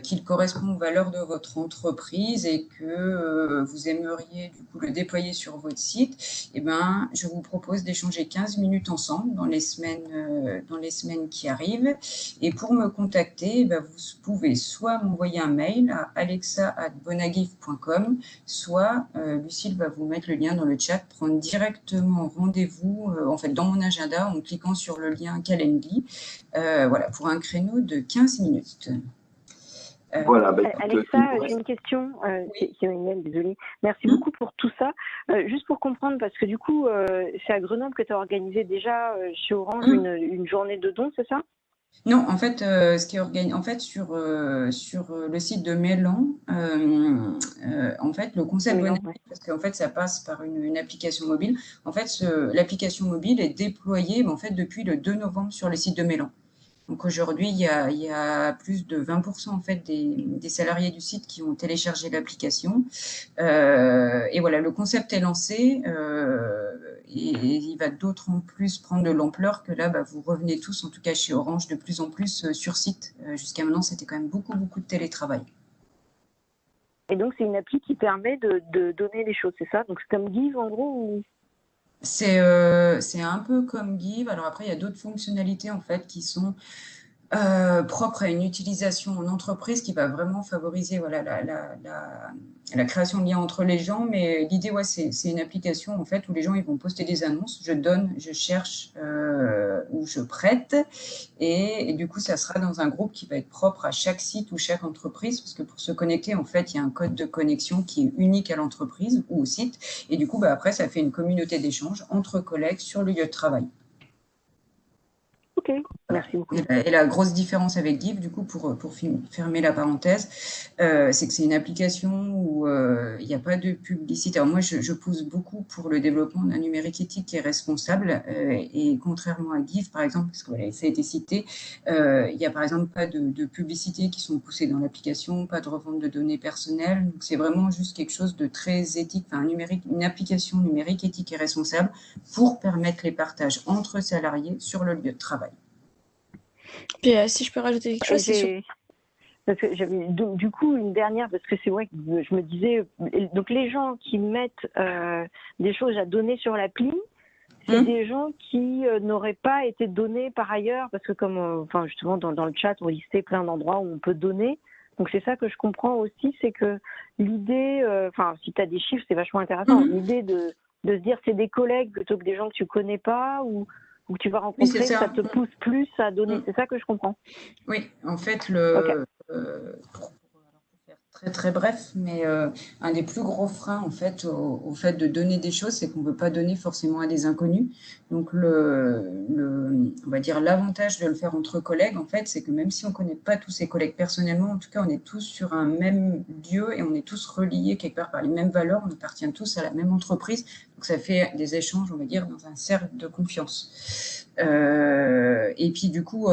[SPEAKER 3] qu'il correspond aux valeurs de votre entreprise et que vous aimeriez du coup le déployer sur votre site, je vous propose d'échanger 15 minutes ensemble dans les semaines qui arrivent. Et pour me contacter, vous pouvez soit m'envoyer un mail à alexa@bonagif.com, soit Lucille va vous mettre le lien dans le chat, prendre directement rendez-vous en fait dans mon agenda en cliquant sur le lien Calendly, voilà, pour un créneau de 15 minutes.
[SPEAKER 1] Voilà,
[SPEAKER 6] Alexa, j'ai une question.
[SPEAKER 3] Oui.
[SPEAKER 6] C'est Emmanuel, désolée. Merci beaucoup pour tout ça. Juste pour comprendre, parce que du coup, c'est à Grenoble que tu as organisé déjà chez Orange une journée de dons, c'est ça?
[SPEAKER 3] Non, en fait, ce qui est organisé, en fait, sur le site de Mélan, en fait, le concept Bonaghi, parce qu'en fait, ça passe par une application mobile. En fait, l'application mobile est déployée, en fait, depuis le 2 novembre sur le site de Mélan. Donc aujourd'hui, il y a plus de 20% en fait des salariés du site qui ont téléchargé l'application. Et voilà, le concept est lancé et il va d'autant plus prendre de l'ampleur que là, vous revenez tous, en tout cas chez Orange, de plus en plus sur site. Jusqu'à maintenant, c'était quand même beaucoup de télétravail.
[SPEAKER 6] Et donc, c'est une appli qui permet de donner les choses, c'est ça? Donc, c'est comme Give en gros ou...
[SPEAKER 3] C'est un peu comme Give. Alors après, il y a d'autres fonctionnalités en fait qui sont propres à une utilisation en entreprise qui va vraiment favoriser voilà, la création de liens entre les gens. Mais l'idée, ouais, c'est une application en fait où les gens ils vont poster des annonces. Je donne, je cherche ou je prête. Et du coup, ça sera dans un groupe qui va être propre à chaque site ou chaque entreprise, parce que pour se connecter, en fait, il y a un code de connexion qui est unique à l'entreprise ou au site. Et du coup, bah, après, ça fait une communauté d'échange entre collègues sur le lieu de travail.
[SPEAKER 6] Ok, merci beaucoup.
[SPEAKER 3] Et la grosse différence avec Give, du coup, pour fermer la parenthèse, c'est que c'est une application où il n'y a pas de publicité. Alors moi, je pousse beaucoup pour le développement d'un numérique éthique et responsable. Et contrairement à Give, par exemple, parce que voilà, ça a été cité, il n'y a par exemple pas de publicité qui sont poussées dans l'application, pas de revente de données personnelles. Donc c'est vraiment juste quelque chose de très éthique, enfin, une application numérique éthique et responsable pour permettre les partages entre salariés sur le lieu de travail.
[SPEAKER 4] Puis si je peux rajouter quelque chose, c'est
[SPEAKER 6] parce que j'avais du coup une dernière, parce que c'est vrai que je me disais, donc les gens qui mettent des choses à donner sur l'appli, c'est des gens qui n'auraient pas été donnés par ailleurs, parce que comme, enfin justement dans le chat, on listait plein d'endroits où on peut donner. Donc c'est ça que je comprends aussi, c'est que l'idée, enfin si tu as des chiffres, c'est vachement intéressant. L'idée de se dire c'est des collègues plutôt que des gens que tu connais pas ou que tu vas rencontrer, oui, ça te pousse plus à donner. C'est ça que je comprends.
[SPEAKER 3] Oui, en fait, pour faire très très bref, mais un des plus gros freins en fait au fait de donner des choses, c'est qu'on ne peut pas donner forcément à des inconnus. Donc on va dire l'avantage de le faire entre collègues, en fait, c'est que même si on ne connaît pas tous ses collègues personnellement, en tout cas, on est tous sur un même lieu et on est tous reliés quelque part par les mêmes valeurs, on appartient tous à la même entreprise. Donc ça fait des échanges, on va dire, dans un cercle de confiance. Et puis du coup,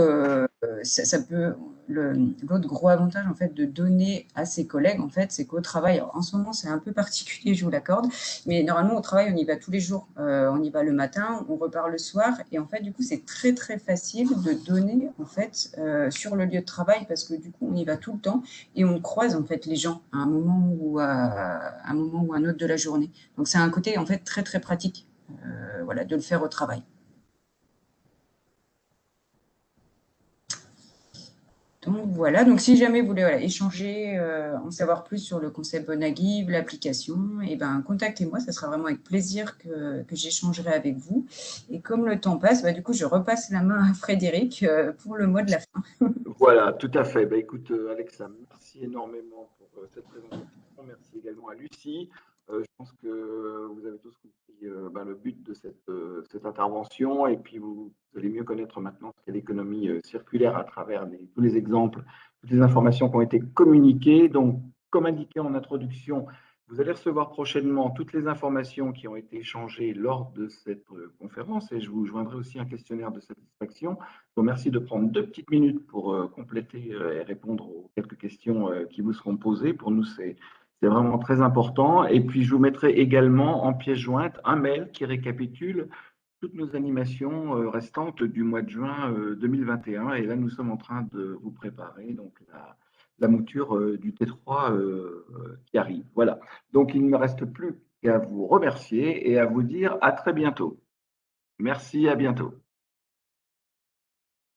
[SPEAKER 3] ça peut l'autre gros avantage en fait de donner à ses collègues en fait, c'est qu'au travail, en ce moment c'est un peu particulier, je vous l'accorde, mais normalement au travail on y va tous les jours, on y va le matin, on repart le soir, et en fait du coup c'est très très facile de donner en fait sur le lieu de travail parce que du coup on y va tout le temps et on croise en fait les gens à un moment ou un autre de la journée. Donc c'est un côté en fait très très pratique, voilà, de le faire au travail. Donc voilà, donc si jamais vous voulez échanger, en savoir plus sur le concept Bonagive, l'application, et ben contactez-moi, ça sera vraiment avec plaisir que j'échangerai avec vous. Et comme le temps passe, bah, du coup je repasse la main à Frédéric pour le mot de la fin.
[SPEAKER 1] Voilà, tout à fait. Bah, écoute, Alexa, merci énormément pour cette présentation. Merci également à Lucie. Je pense que vous avez tous compris le but de cette intervention, et puis vous allez mieux connaître maintenant ce qu'est l'économie circulaire à travers tous les exemples, toutes les informations qui ont été communiquées. Donc, comme indiqué en introduction, vous allez recevoir prochainement toutes les informations qui ont été échangées lors de cette conférence, et je vous joindrai aussi un questionnaire de satisfaction. Je vous remercie de prendre 2 petites minutes pour compléter et répondre aux quelques questions qui vous seront posées. Pour nous, c'est vraiment très important. Et puis, je vous mettrai également en pièce jointe un mail qui récapitule toutes nos animations restantes du mois de juin 2021. Et là, nous sommes en train de vous préparer donc la mouture du T3 qui arrive. Voilà. Donc, il ne me reste plus qu'à vous remercier et à vous dire à très bientôt. Merci, à bientôt.